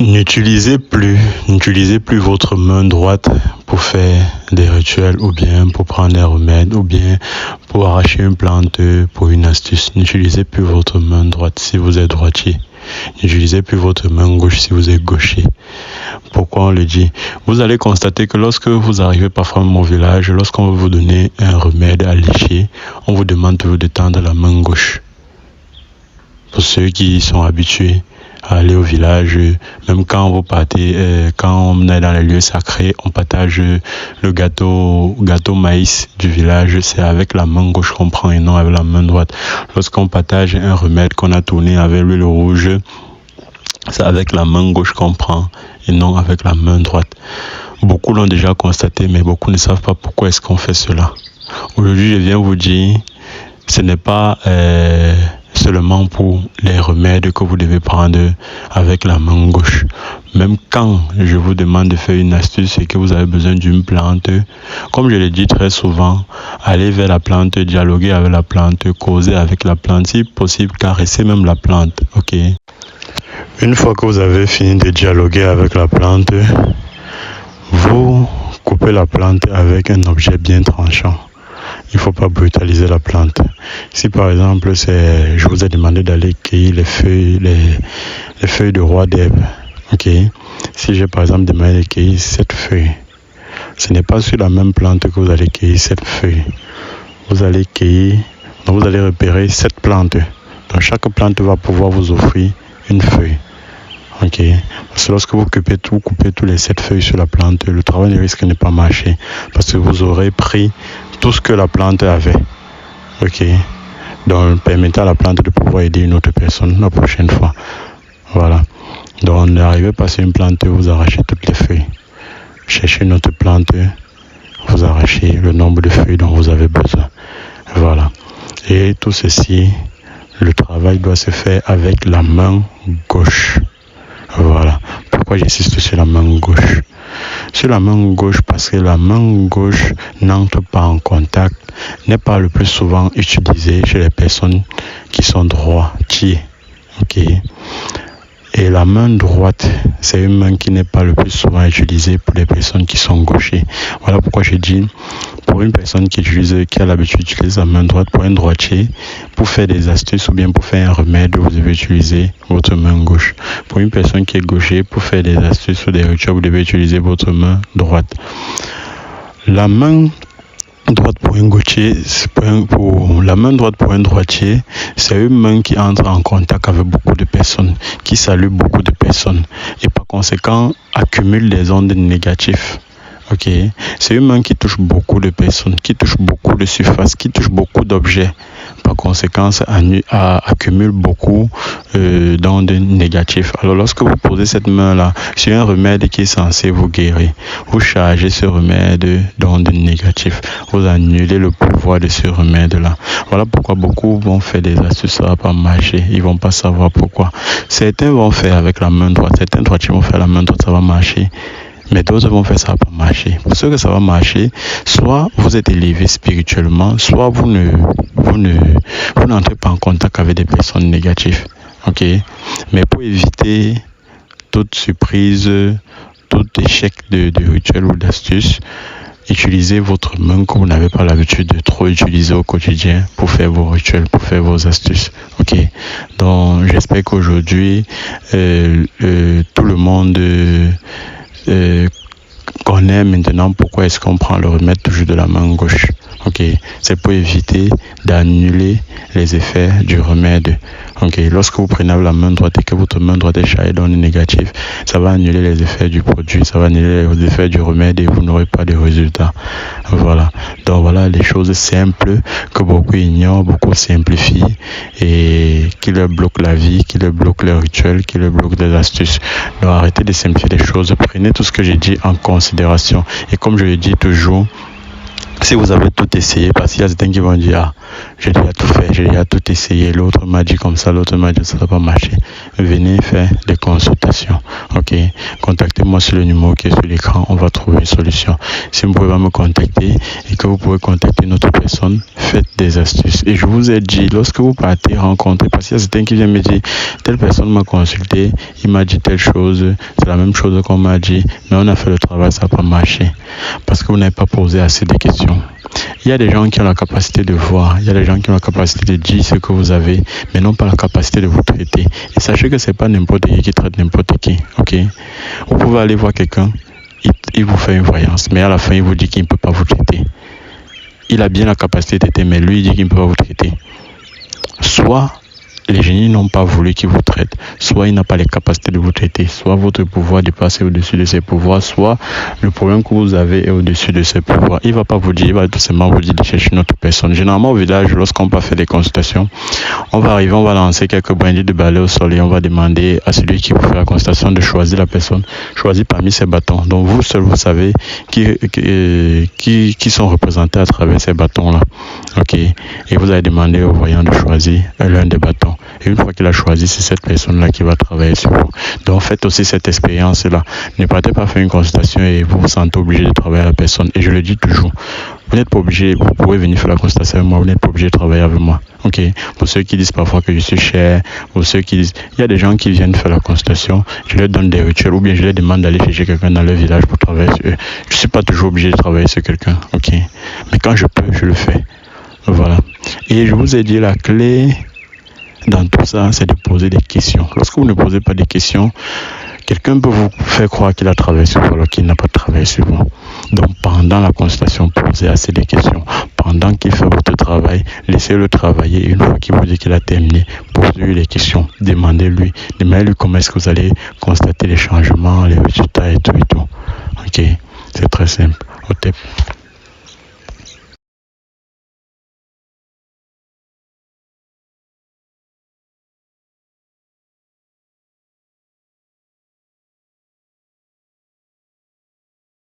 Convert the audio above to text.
N'utilisez plus votre main droite pour faire des rituels ou bien pour prendre des remèdes ou bien pour arracher une plante pour une astuce. N'utilisez plus votre main droite si vous êtes droitier. N'utilisez plus votre main gauche si vous êtes gaucher. Pourquoi on le dit? Vous allez constater que lorsque vous arrivez parfois à mon village, lorsqu'on va vous donner un remède à lécher, on vous demande toujours de tendre la main gauche. Pour ceux qui sont habitués à aller au village, même quand vous partez, quand on est dans les lieux sacrés, on partage le gâteau maïs du village, c'est avec la main gauche qu'on prend et non avec la main droite. Lorsqu'on partage un remède qu'on a tourné avec l'huile rouge, c'est avec la main gauche qu'on prend et non avec la main droite. Beaucoup l'ont déjà constaté, mais beaucoup ne savent pas pourquoi est-ce qu'on fait cela. Aujourd'hui, je viens vous dire, ce n'est pas seulement pour les remèdes que vous devez prendre avec la main gauche. Même quand je vous demande de faire une astuce et que vous avez besoin d'une plante, comme je le dis très souvent, allez vers la plante, dialoguer avec la plante, causer avec la plante, si possible, caresser même la plante. Ok. Une fois que vous avez fini de dialoguer avec la plante, vous coupez la plante avec un objet bien tranchant. Il ne faut pas brutaliser la plante. Si par exemple, je vous ai demandé d'aller cueillir les feuilles de roi d'herbe, ok. Si j'ai par exemple demandé de cueillir cette feuille, ce n'est pas sur la même plante que vous allez cueillir cette feuille. Vous allez repérer cette plante. Donc chaque plante va pouvoir vous offrir une feuille. Ok. Parce que lorsque vous coupez tous les 7 feuilles sur la plante, le travail ne risque de ne pas marcher. Parce que vous aurez pris tout ce que la plante avait. Ok. Donc, permettant à la plante de pouvoir aider une autre personne la prochaine fois. Voilà. Donc, on est arrivé à passer une plante, vous arrachez toutes les feuilles. Cherchez une autre plante, vous arrachez le nombre de feuilles dont vous avez besoin. Voilà. Et tout ceci, le travail doit se faire avec la main gauche. Voilà. Pourquoi j'insiste sur la main gauche? Sur la main gauche, parce que la main gauche n'entre pas en contact, n'est pas le plus souvent utilisée chez les personnes qui sont droitiers. Ok. Et la main droite, c'est une main qui n'est pas le plus souvent utilisée pour les personnes qui sont gauchers. Voilà pourquoi je dis, pour une personne qui a l'habitude d'utiliser la main droite, pour un droitier, pour faire des astuces ou bien pour faire un remède, vous devez utiliser votre main gauche. Pour une personne qui est gaucher, pour faire des astuces ou des rituels, vous devez utiliser votre main droite. La main droite pour un gaucher, la main droite pour un droitier, c'est une main qui entre en contact avec beaucoup de personnes, qui salue beaucoup de personnes et par conséquent accumule des ondes négatives. Ok, c'est une main qui touche beaucoup de personnes, qui touche beaucoup de surface, qui touche beaucoup d'objets. Par conséquent, ça accumule beaucoup d'ondes négatives. Alors, lorsque vous posez cette main-là sur un remède qui est censé vous guérir, vous chargez ce remède d'ondes négatives. Vous annulez le pouvoir de ce remède-là. Voilà pourquoi beaucoup vont faire des astuces, ça ne va pas marcher. Ils ne vont pas savoir pourquoi. Certains vont faire avec la main droite, certains droitiers vont faire la main droite, ça va marcher. Mais d'autres vont faire ça, ça va pas marcher. Pour ceux que ça va marcher, soit vous êtes élevé spirituellement, soit vous n'entrez pas en contact avec des personnes négatives. Ok. Mais pour éviter toute surprise, tout échec de rituel ou d'astuce, utilisez votre main que vous n'avez pas l'habitude de trop utiliser au quotidien pour faire vos rituels, pour faire vos astuces. Ok. Donc j'espère qu'aujourd'hui tout le monde connaît maintenant pourquoi est-ce qu'on prend le remède toujours de la main gauche. Ok, c'est pour éviter d'annuler les effets du remède. Ok, lorsque vous prenez la main droite et que votre main droite est chargée d'ondes négatives, ça va annuler les effets du produit, ça va annuler les effets du remède et vous n'aurez pas de résultats. Voilà. Donc voilà les choses simples que beaucoup ignorent, beaucoup simplifient et qui leur bloquent la vie, qui leur bloquent les rituels, qui leur bloquent les astuces. Donc arrêtez de simplifier les choses, prenez tout ce que j'ai dit en considération. Et comme je le dis toujours, si vous avez tout essayé, parce qu'il y a certains qui vont dire, j'ai déjà tout fait, j'ai déjà tout essayé, l'autre m'a dit comme ça, l'autre m'a dit ça n'a pas marché. Venez faire des consultations. Ok, contactez-moi sur le numéro qui est sur l'écran, on va trouver une solution. Si vous ne pouvez pas me contacter et que vous pouvez contacter une autre personne, faites des astuces. Et je vous ai dit, lorsque vous partez rencontrer, parce qu'il y a certains qui viennent me dire, telle personne m'a consulté, il m'a dit telle chose, c'est la même chose qu'on m'a dit, mais on a fait le travail, ça n'a pas marché. Parce que vous n'avez pas posé assez de questions. Il y a des gens qui ont la capacité de voir, il y a des gens qui ont la capacité de dire ce que vous avez, mais non pas la capacité de vous traiter. Et sachez que c'est pas n'importe qui traite n'importe qui, ok? Vous pouvez aller voir quelqu'un, il vous fait une voyance, mais à la fin il vous dit qu'il ne peut pas vous traiter. Il a bien la capacité de traiter, mais lui il dit qu'il ne peut pas vous traiter. Soit les génies n'ont pas voulu qu'il vous traite, soit il n'a pas les capacités de vous traiter, soit votre pouvoir dépasse au-dessus de ses pouvoirs, soit le problème que vous avez est au-dessus de ses pouvoirs. Il ne va pas vous dire, il va tout simplement vous dire de chercher une autre personne. Généralement au village, lorsqu'on va faire des consultations, on va arriver, on va lancer quelques brindilles de balai au sol et on va demander à celui qui vous fait la consultation de choisir la personne, choisir parmi ses bâtons. Donc vous seul, vous savez qui sont représentés à travers ces bâtons-là. Ok. Et vous allez demander au voyant de choisir l'un des bâtons. Et une fois qu'il a choisi, c'est cette personne-là qui va travailler sur vous. Donc faites aussi cette expérience-là. Ne partez pas faire une consultation et vous vous sentez obligé de travailler avec la personne. Et je le dis toujours, vous n'êtes pas obligé, vous pouvez venir faire la consultation avec moi, vous n'êtes pas obligé de travailler avec moi. Ok. Pour ceux qui disent parfois que je suis cher, pour ceux qui disent, il y a des gens qui viennent faire la consultation, je leur donne des rituels ou bien je leur demande d'aller chercher quelqu'un dans leur village pour travailler sur eux. Je ne suis pas toujours obligé de travailler sur quelqu'un. Ok. Mais quand je peux, je le fais. Voilà. Et je vous ai dit la clé dans tout ça, c'est de poser des questions. Lorsque vous ne posez pas de questions, quelqu'un peut vous faire croire qu'il a travaillé sur vous alors qu'il n'a pas travaillé sur vous. Donc pendant la consultation, posez assez de questions. Pendant qu'il fait votre travail, laissez-le travailler. Une fois qu'il vous dit qu'il a terminé, posez-lui les questions. Demandez-lui comment est-ce que vous allez constater les changements, les résultats et tout et tout. Ok, c'est très simple. Au top.